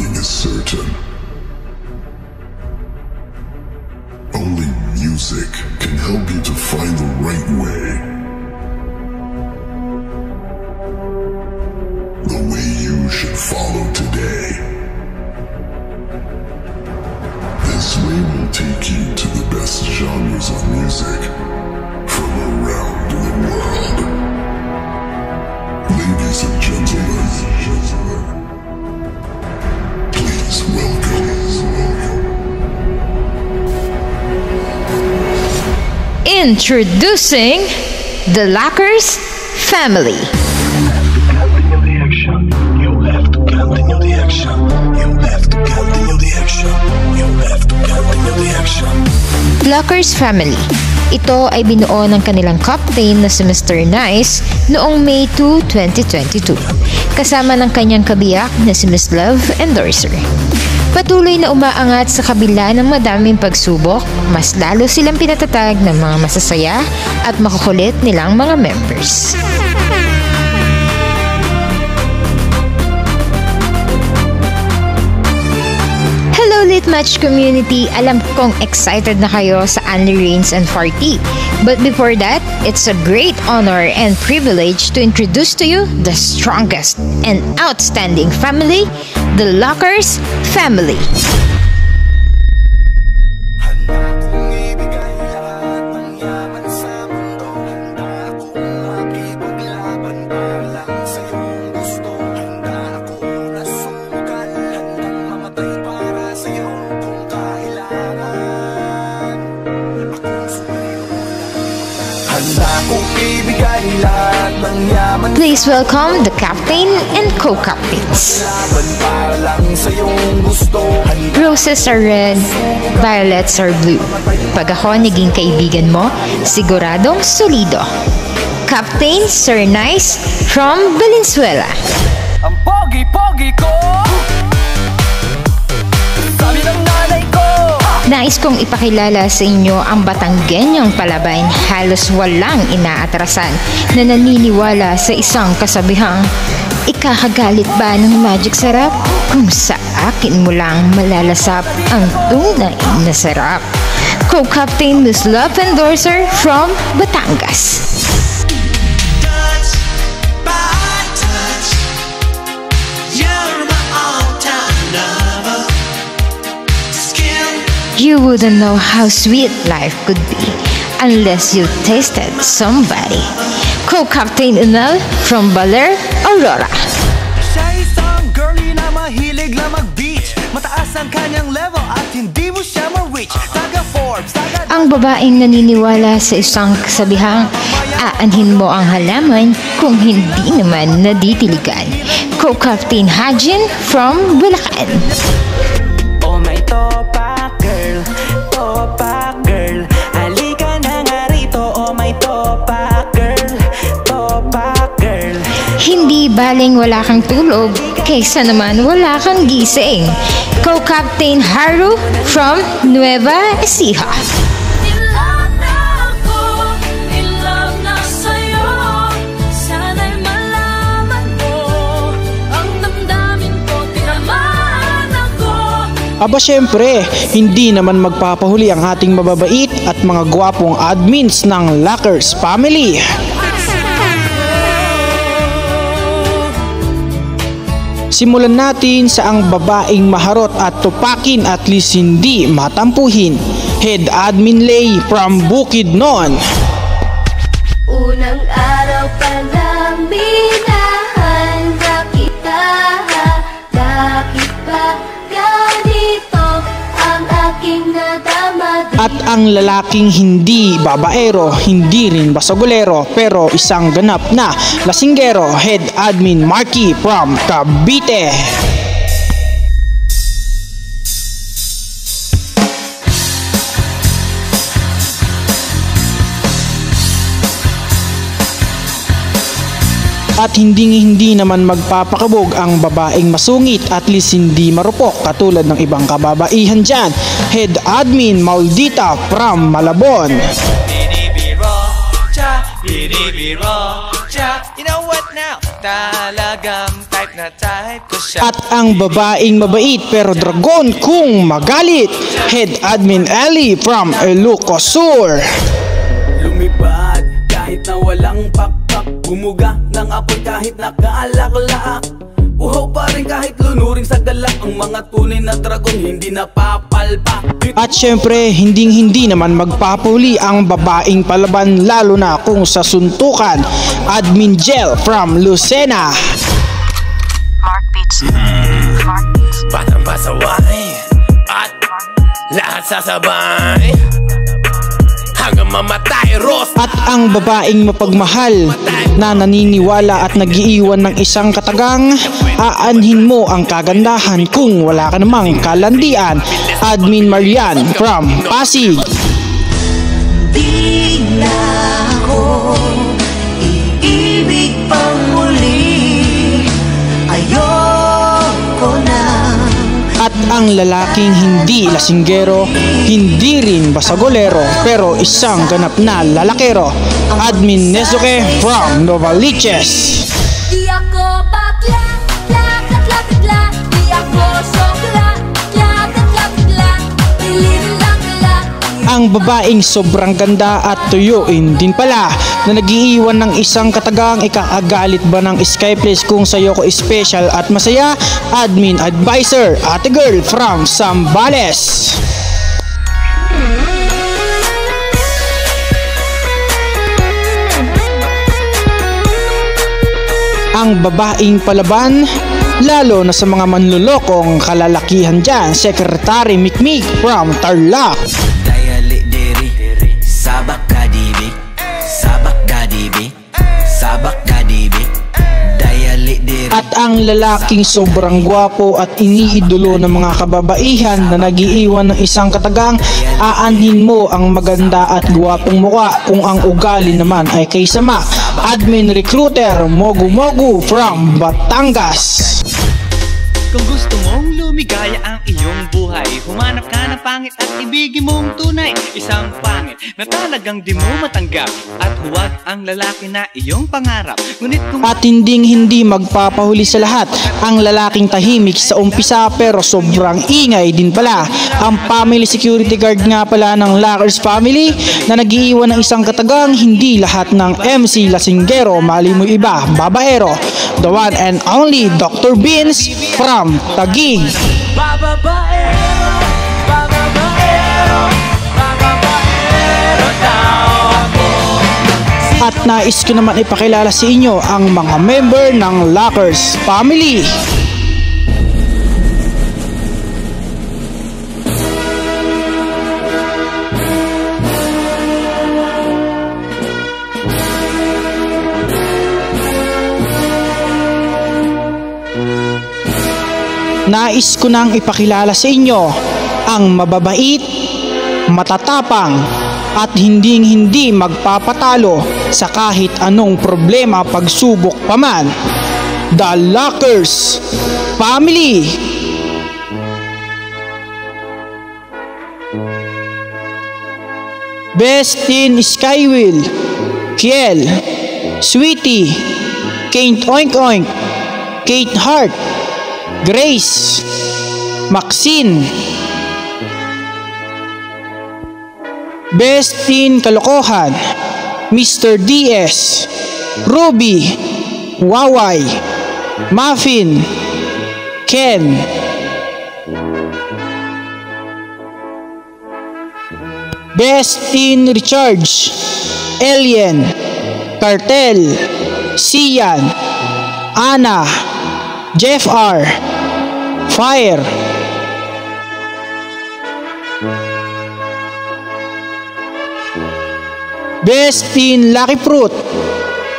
Nothing is certain. Only music can help you to find the right way. The way you should follow today. This way will take you to the best genres of music from around the world. Ladies and gentlemen, please welcome. Introducing the Lockers Family. Lockers Family. Ito ay binuo ng kanilang captain na si Mr. Nice noong May 2, 2022, kasama ng kanyang kabiyak na si Miss Love Endorser. Patuloy na umaangat sa kabila ng madaming pagsubok, mas lalo silang pinatatag ng mga masasaya at makukulit nilang mga members. Hello Lit Match community! Alam kong excited na kayo sa Anli Reigns and Farty. But before that, it's a great honor and privilege to introduce to you the strongest and outstanding family, the Lockers Family. Please welcome the captain and co-captains. Roses are red, violets are blue. Pag ako naging kaibigan mo, siguradong solido. Captain Sir Nice from Valenzuela. Ang pogi-pogi ko, sabi ng nanay ko. Nais kong ipakilala sa inyo ang Batanggenyang Palabain halos walang inaatrasan na naniniwala sa isang kasabihang, ikakagalit ba ng magic sarap kung sa akin mo lang malalasap ang tunay na sarap. Co-Captain Miss Love Endorser from Batangas. You wouldn't know how sweet life could be unless you tasted somebody. Co-Captain Unal from Baler, Aurora. Siya isang girlie na mahilig lang mag-beach. Mataas ang kanyang level at hindi mo siya ma-reach. Taga Forbes, taga... Ang babaeng naniniwala sa isang kasabihang, aanhin mo ang halaman kung hindi naman naditiligan. Co-Captain Hajin from Bulacan. Oh my topa girl, topa girl. Halika na nga rito, oh my topa girl, topa girl. Hindi baling wala kang tulog, kaysa naman wala kang gising. Co-Captain Haru from Nueva Ecija. Aba syempre, hindi naman magpapahuli ang ating mababait at mga gwapong admins ng Lockers Family. Simulan natin sa ang babaeng maharot at tupakin at least hindi matampuhin. Head Admin Lay from Bukidnon. Unang araw pa lang minahanda kita, bakit ba ganito ang aking nadama? At ang lalaking hindi babaero, hindi rin basagulero, pero isang ganap na lasinggero. Head Admin Marky from Cavite. At hindi naman magpapakabog ang babaeng masungit at least hindi marupok katulad ng ibang kababaihan dyan. Head Admin Maldita from Malabon. Binibiro siya. You know what now? Talagang type na type ko siya. At ang babaeng mabait pero dragon kung magalit, Head Admin Ellie from Ilocos Sur. Lumipad kahit na walang pakpak, bumuga ng apoy kahit nakalaklak, uhaw pa rin kahit lunuring sa galak. Ang mga tunay na dragon hindi napapalpak. At syempre, hindi naman magpapahuli ang babaeng palaban, lalo na kung sa suntukan, Admin Jel from Lucena. Mark Beats. Batang pasaway at lahat sasabay hanggang mamatay, Ross. At ang babaeng mapagmahal na naniniwala at nag-iiwan ng isang katagang, aanhin mo ang kagandahan kung wala ka namang kalandian, Admin Marian from Pasig. Di na ako iibig pang muli, ayoko na. At ang lalaking hindi lasinggero, hindi rin basagolero, pero isang ganap na lalakero, Admin Nezuke from Novaliches. Di ako bakla, lakat-lakatla. Di ako sokla, lakat-lakatla. Pilin lang lang. Ang babaeng sobrang ganda at tuyuin din pala, na nag-iiwan ng isang katagang, ikakagalit ba ng Skyplace kung sa'yo ko special at masaya, Admin Advisor Ate Girl from Zambales. Ang babaeng palaban, lalo na sa mga manlulokong kalalakihan dyan, Secretary Mikmik from Tarlac. Dayali diri sabak kadibi, sabak kadibi, sabak kadibi. Dayali diri. At ang lalaking sobrang gwapo at iniidolo ng mga kababaihan na nag-iiwan ng isang katagang, aanhin mo ang maganda at gwapong mukha kung ang ugali naman ay kay sama, Admin Recruiter Mogu Mogu from Batangas. Kung gusto mong lumigaya ang iyong buhay, humanap ka ng pangit at ibigin mong tunay. Isang pangit na talagang di mo matanggap, at huwag ang lalaki na iyong pangarap. Ngunit kung At hindi magpapahuli sa lahat, ang lalaking tahimik sa umpisa pero sobrang ingay din pala, ang family security guard nga pala ng Lockers family, na nag-iiwan ng isang katagang, hindi lahat ng MC lasinggero, mali mo iba, babaero, the one and only Dr. Beans from Taguig. bababaero, bababaero, bababaero daw ako. At nais ko naman ipakilala sa inyo ang mga member ng Lockers family. Nais ko nang ipakilala sa inyo ang mababait, matatapang, at hindi magpapatalo sa kahit anong problema pagsubok pa man, The Lockers family. Best in Skywheel, Kiel, Sweetie, Kate Oink Oink, Kate Hart, Grace, Maxine. Best in Kalokohan, Mr. DS, Ruby, Waway, Muffin, Ken. Best in Recharge, Alien, Cartel, Sian, Ana, Jeff R, Fire. Best in Lucky Fruit,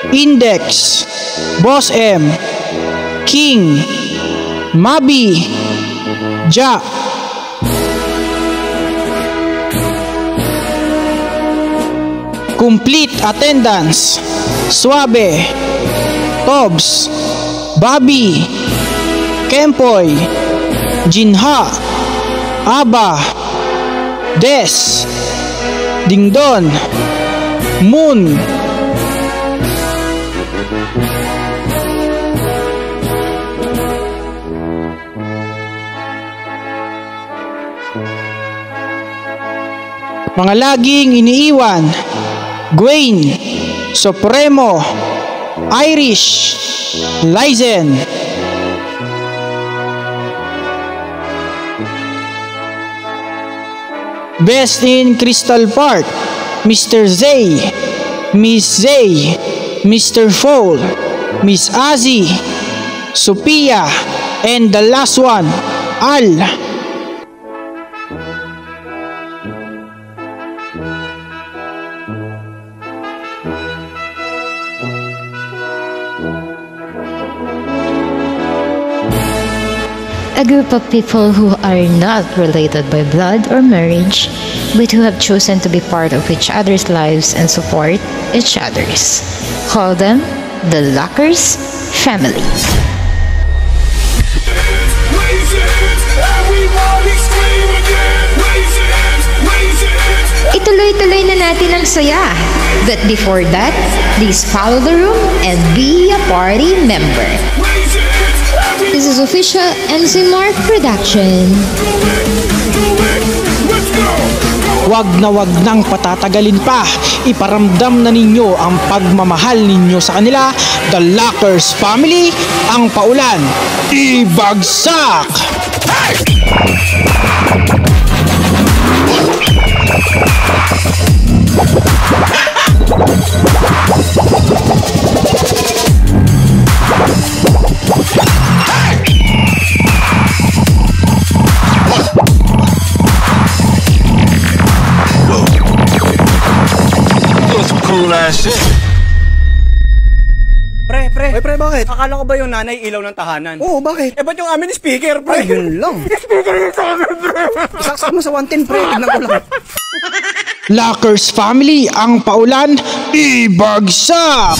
Index, Boss M, King, Mabi, Ja. Complete Attendance, Suabe, Tobs, Bobby, Kempoy, Jinha, Aba, Des, Dingdon, Moon, Mga laging iniiwan: Gwen, Supremo, Irish, Lizen. Best in Crystal Park: Mr. Zay, Miss Zay, Mr. Fowl, Miss Azzy, Sophia, and the last one, Al. A group of people who are not related by blood or marriage, but who have chosen to be part of each other's lives and support each other's. Call them the Lockers family. Ituloy-tuloy na natin ang saya. But before that, please follow the room and be a party member. This is official MC Mark production. Wag nang patatagalin pa. Iparamdam na ninyo ang pagmamahal ninyo sa kanila. The Lockers family, ang paulan, ibagsak! Cool ass shit. Pre, bakit? Akala ko ba yung nanay ilaw ng tahanan? Oo, bakit? Eh, ba't yung amin speaker, pre? Ay, yun lang. Speaker yung sa amin, pre. Saksak mo sa 110, pre. Tignan ko lang. Lockers family, ang paulan, ibagsak!